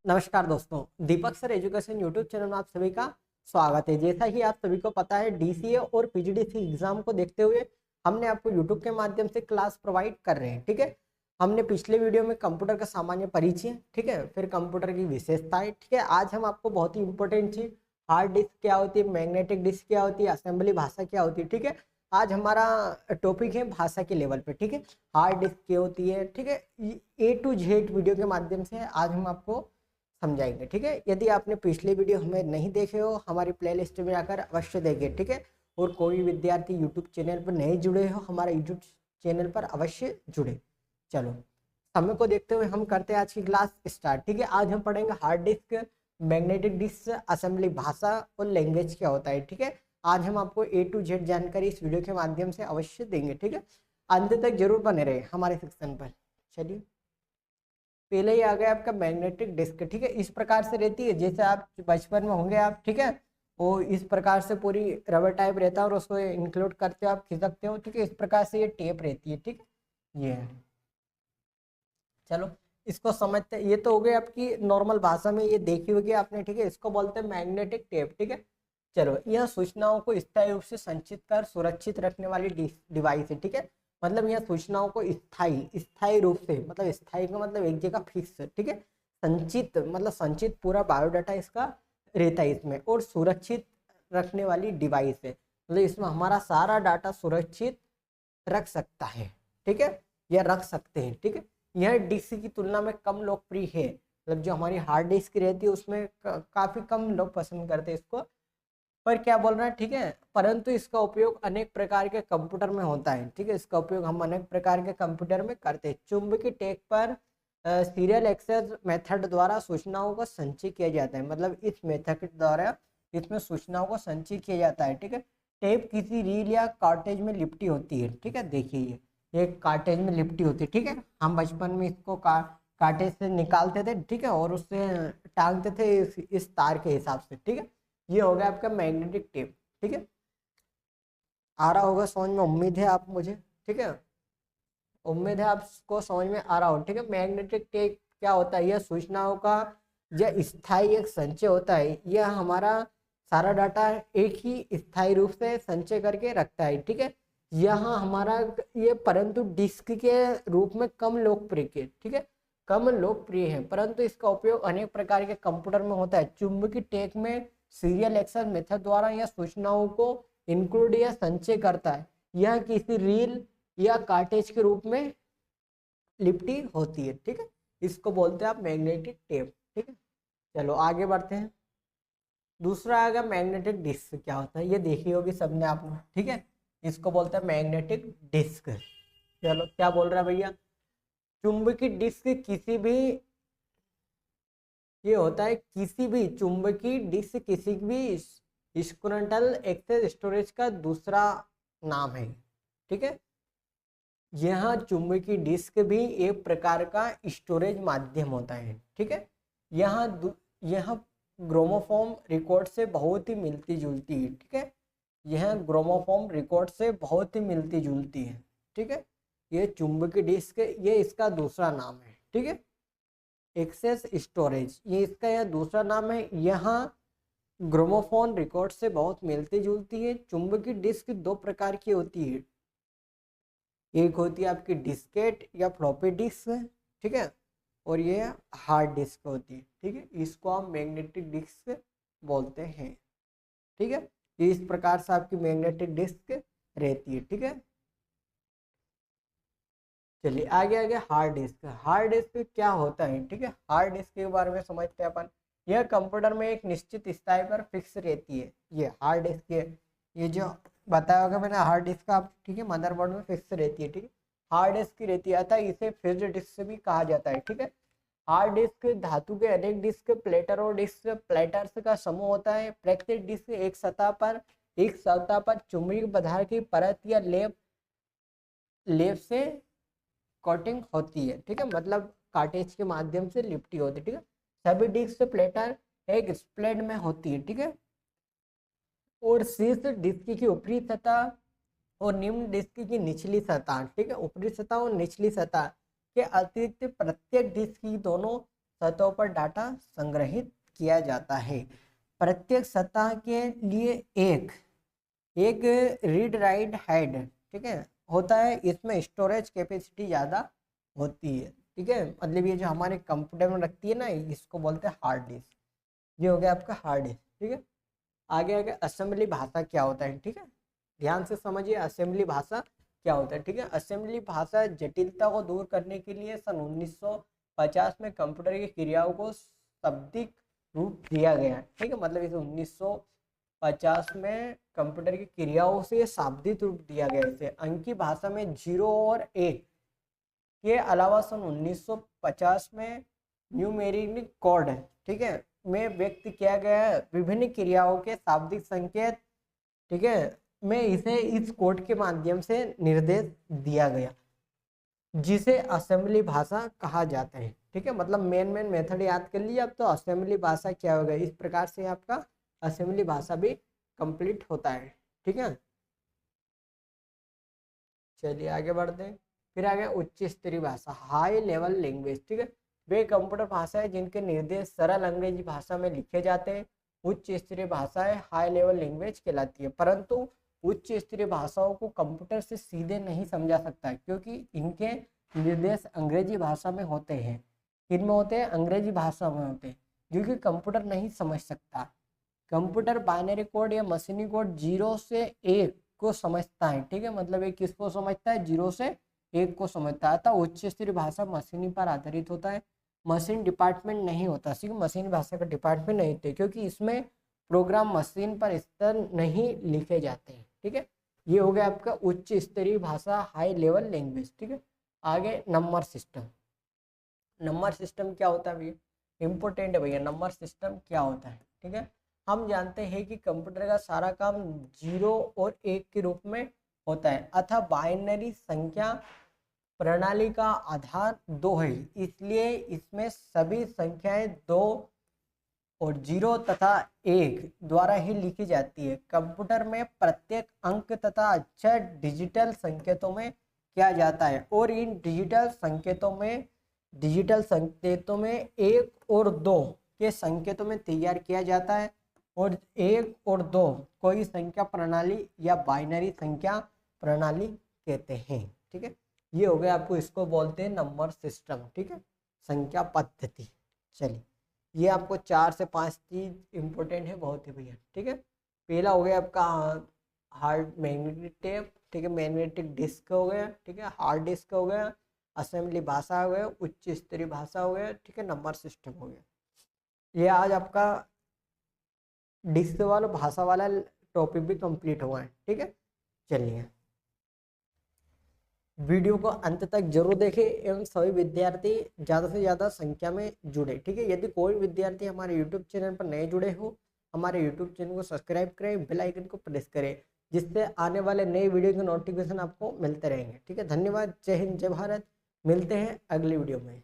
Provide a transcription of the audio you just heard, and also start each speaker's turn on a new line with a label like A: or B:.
A: नमस्कार दोस्तों, दीपक sir education YouTube channel में आप सभी का स्वागत है। जैसा कि आप सभी को पता है, डीसीए और पीजीडीसी एग्जाम को देखते हुए हमने आपको यूट्यूब के माध्यम से क्लास प्रोवाइड कर रहे हैं। ठीक है, हमने पिछले वीडियो में कंप्यूटर का सामान्य परिचय, ठीक है, फिर कंप्यूटर की विशेषताएं, ठीक है। आज हम आपको बहुत ही इंपॉर्टेंट चीज, हार्ड डिस्क क्या होती है, मैग्नेटिक डिस्क क्या होती है, असेंबली भाषा क्या होती है, ठीक है। आज हमारा टॉपिक है भाषा के लेवल पे, ठीक है। हार्ड डिस्क क्या होती है, ठीक है, A to Z वीडियो के माध्यम से आज हम आपको समझाएंगे, ठीक है। यदि आपने पिछले वीडियो हमें नहीं देखे हो, हमारी प्लेलिस्ट में आकर अवश्य देखें, ठीक है। और कोई विद्यार्थी यूट्यूब चैनल पर नहीं जुड़े हो, हमारे यूट्यूब चैनल पर अवश्य जुड़े। चलो, समय को देखते हुए हम करते हैं आज की क्लास स्टार्ट, ठीक है। आज हम पढ़ेंगे hard disk, magnetic disk, assembly भाषा और लैंग्वेज क्या होता है, ठीक है। आज हम आपको A to Z जानकारी इस वीडियो के माध्यम से अवश्य देंगे, ठीक है। अंत तक जरूर बने रहे हमारे सेक्शन पर। चलिए, पहले ही आ गया आपका मैग्नेटिक डिस्क, ठीक है। इस प्रकार से रहती है, जैसे आप बचपन में होंगे आप, ठीक है, वो इस प्रकार से पूरी रबर टाइप रहता है और उसको इंक्लूड करते हो, आप खिसकते हो, ठीक है। इस प्रकार से ये टेप रहती है, ठीक है। ये है, चलो इसको समझते हैं। ये तो हो गई आपकी नॉर्मल भाषा में, ये देखी होगी आपने, ठीक है। इसको बोलते हैं मैग्नेटिक टेप, ठीक है। चलो, यह सूचनाओं को स्थायी रूप से संचित कर सुरक्षित रखने वाली डिवाइस है, ठीक है। मतलब यह सूचनाओं को स्थायी स्थायी रूप से, मतलब स्थायी का मतलब एक जगह फिक्स, ठीक है। संचित मतलब संचित पूरा बायोडाटा इसका रहता है इसमें, और सुरक्षित रखने वाली डिवाइस है, मतलब इसमें हमारा सारा डाटा सुरक्षित रख सकता है, ठीक है, या रख सकते हैं, ठीक है। यह डिस्क की तुलना में कम लोकप्रिय है, मतलब जो हमारी हार्ड डिस्क रहती है उसमें काफी कम लोग पसंद करते हैं इसको। पर क्या बोल रहा है, ठीक है, परंतु इसका उपयोग अनेक प्रकार के कंप्यूटर में होता है, ठीक है। इसका उपयोग हम अनेक प्रकार के कंप्यूटर में करते हैं। चुंबकीय टेप पर सीरियल एक्सेस मेथड द्वारा सूचनाओं को संचय किया जाता है, मतलब इस मेथड के द्वारा इसमें सूचनाओं को संचय किया जाता है, ठीक है। टेप किसी रील या कार्टेज में लिपटी होती है, ठीक है। देखिए, ये कार्टेज में लिपटी होती है, ठीक है। हम बचपन में इसको कार्टेज से निकालते थे, ठीक है, और उससे टांगते थे इस तार के हिसाब से, ठीक है। ये हो गया आपका मैग्नेटिक टेप, ठीक है। आ रहा होगा समझ में, उम्मीद है आप मुझे, ठीक है, उम्मीद है आपको समझ में आ रहा हो, ठीक है। मैग्नेटिक टेप क्या होता है, यह सूचनाओं का यह स्थायी एक संचय होता है। यह हमारा सारा डाटा एक ही स्थायी रूप से संचय करके रखता है, ठीक है। यहाँ हमारा ये परंतु डिस्क के रूप में कम लोकप्रिय है, ठीक है, कम लोकप्रिय है, परंतु इसका उपयोग अनेक प्रकार के कंप्यूटर में होता है। चुंबकीय टेप में सीरियल एक्सेस मेथड द्वारा यह सूचनाओं को इंक्लूड या संचय करता है। यह किसी रील या कार्टेज के रूप में लिपटी होती है, ठीक है। इसको बोलते हैं आप मैग्नेटिक टेप, ठीक है। चलो आगे बढ़ते हैं। दूसरा आएगा मैग्नेटिक डिस्क, क्या होता है ये देखी होगी सबने आपने, ठीक है। इसको बोलते हैं मैग्नेटिक डिस्क। चलो, क्या बोल रहा है भैया, चुंबकीय डिस्क किसी भी, ये होता है किसी भी चुंबकीय डिस्क किसी भी स्क्रूटल एक्सेस स्टोरेज का दूसरा नाम है, ठीक है। यह चुंबकीय डिस्क भी एक प्रकार का स्टोरेज माध्यम होता है, ठीक है। यह ग्रामोफोन रिकॉर्ड से बहुत ही मिलती जुलती है, ठीक है। यह ग्रामोफोन रिकॉर्ड से बहुत ही मिलती जुलती है, ठीक है। ये चुंबकीय डिस्क, ये इसका दूसरा नाम है, ठीक है, एक्सेस स्टोरेज, ये इसका यह दूसरा नाम है। यहाँ ग्रामोफोन रिकॉर्ड से बहुत मिलती जुलती है। चुंबकीय डिस्क दो प्रकार की होती है, एक होती है आपकी डिस्केट या फ्लॉपी डिस्क, ठीक है, और ये हार्ड डिस्क होती है, ठीक है। इसको हम मैग्नेटिक डिस्क बोलते हैं, ठीक है। ये इस प्रकार से आपकी मैग्नेटिक डिस्क रहती है, ठीक है। चलिए आगे आगे हार्ड डिस्क। हार्ड डिस्क क्या होता है, ठीक है, हार्ड डिस्क के बारे में समझते हैं अपन। यह कंप्यूटर में एक निश्चित स्थाई पर फिक्स रहती है, ये हार्ड डिस्क है। ये जो बताया होगा मैंने, हार्ड डिस्क आप, ठीक है, मदरबोर्ड में फिक्स रहती है, ठीक है, हार्ड डिस्क की रहती है, अतः इसे फिक्स्ड डिस्क भी कहा जाता है, ठीक है। हार्ड डिस्क धातु के अनेक डिस्क प्लेटर और डिस्क प्लेटर्स का समूह होता है। प्रत्येक डिस्क एक सतह पर चुंबकीय पदार्थ की परत या लेप लेप से कोटिंग होती है, ठीक है, मतलब कार्टेज के माध्यम से लिपटी होती है, ठीक है। सभी डिस्क प्लेटर एक स्प्लेट में होती है, ठीक है, और शीर्ष डिस्क की ऊपरी सतह और निम्न डिस्क की निचली सतह, ठीक है, ऊपरी सतह और निचली सतह के अतिरिक्त प्रत्येक डिस्क की दोनों सतहों पर डाटा संग्रहित किया जाता है। प्रत्येक सतह के लिए एक एक रीड राइट हेड, ठीक है, होता है। इसमें स्टोरेज कैपेसिटी ज़्यादा होती है, ठीक है, मतलब ये जो हमारे कंप्यूटर में रखती है ना, इसको बोलते हैं हार्ड डिस्क। ये हो गया आपका हार्ड डिस्क, ठीक है। आगे आगे असेंबली भाषा क्या होता है, ठीक है, ध्यान से समझिए असेंबली भाषा क्या होता है, ठीक है। असेंबली भाषा जटिलता को दूर करने के लिए सन 1950 में कंप्यूटर की क्रियाओं को शाब्दिक रूप दिया गया, ठीक है, मतलब इस 1950 में कंप्यूटर की क्रियाओं से शाब्दिक रूप दिया गया। इसे अंकी भाषा में 0 और 1 के अलावा सन 1950 में न्यूमेरिक कोड, ठीक है, में व्यक्त किया गया विभिन्न क्रियाओं के शाब्दिक संकेत, ठीक है, में इसे इस कोड के माध्यम से निर्देश दिया गया, जिसे असेंबली भाषा कहा जाता है, ठीक है। मतलब मेन मेथड याद कर लीजिए अब, तो असेंबली भाषा क्या होगा, इस प्रकार से आपका असेंबली भाषा भी कंप्लीट होता है, ठीक है। चलिए आगे बढ़ते हैं। फिर आ गया उच्च स्तरीय भाषा, हाई लेवल लैंग्वेज, ठीक है। वे कंप्यूटर भाषाएं जिनके निर्देश सरल अंग्रेजी भाषा में लिखे जाते हैं उच्च स्तरीय भाषाएं हाई लेवल लैंग्वेज कहलाती है। परंतु उच्च स्तरीय भाषाओं को कंप्यूटर से सीधे नहीं समझा सकता क्योंकि इनके निर्देश अंग्रेजी भाषा में होते हैं। किनमें होते हैं? अंग्रेजी भाषा में होते हैं, क्योंकि कंप्यूटर नहीं समझ सकता। कंप्यूटर बाइनरी कोड या मशीनी कोड 0 से 1 को समझता है, ठीक है, मतलब ये किसको समझता है? 0 से 1 को समझता है। अतः उच्च स्तरीय भाषा मशीनी पर आधारित होता है, मशीन डिपार्टमेंट नहीं होता। सिर्फ मशीन भाषा का डिपार्टमेंट नहीं होते क्योंकि इसमें प्रोग्राम मशीन पर स्तर नहीं लिखे जाते हैं, ठीक है। ये हो गया आपका उच्च स्तरीय भाषा, हाई लेवल लैंग्वेज, ठीक है। आगे नंबर सिस्टम। नंबर सिस्टम क्या होता है भैया? इंपॉर्टेंट है भैया, नंबर सिस्टम क्या होता है, ठीक है। हम जानते हैं कि कंप्यूटर का सारा काम 0 और 1 के रूप में होता है, अतः बाइनरी संख्या प्रणाली का आधार 2 है, इसलिए इसमें सभी संख्याएं 2 और 0 तथा 1 द्वारा ही लिखी जाती है। कंप्यूटर में प्रत्येक अंक तथा अक्षर डिजिटल संकेतों में किया जाता है और इन डिजिटल संकेतों में 1 और 2 के संकेतों में तैयार किया जाता है और 1 और 2 कोई संख्या प्रणाली या बाइनरी संख्या प्रणाली कहते हैं, ठीक है। ये हो गया आपको, इसको बोलते हैं नंबर सिस्टम, ठीक है, संख्या पद्धति। चलिए ये आपको 4 से 5 चीज इंपॉर्टेंट है बहुत ही भैया, ठीक है। पहला हो गया आपका हार्ड मैग्नेटिक टेप, ठीक है, मैग्नेटिक डिस्क हो गया, ठीक है, हार्ड डिस्क हो गया, असेंबली भाषा हो गया, उच्च स्तरीय भाषा हो गया, ठीक है, नंबर सिस्टम हो गया। ये आज आपका डिस्क वाला भाषा वाला टॉपिक भी कंप्लीट हुआ है, ठीक है। चलिए वीडियो को अंत तक जरूर देखें एवं सभी विद्यार्थी ज़्यादा से ज़्यादा संख्या में जुड़े, ठीक है। यदि कोई विद्यार्थी हमारे यूट्यूब चैनल पर नए जुड़े हो, हमारे यूट्यूब चैनल को सब्सक्राइब करें, बेल आइकन को प्रेस करें, जिससे आने वाले नए वीडियो के नोटिफिकेशन आपको मिलते रहेंगे, ठीक है। धन्यवाद, जय हिंद, जय भारत। मिलते हैं अगली वीडियो में।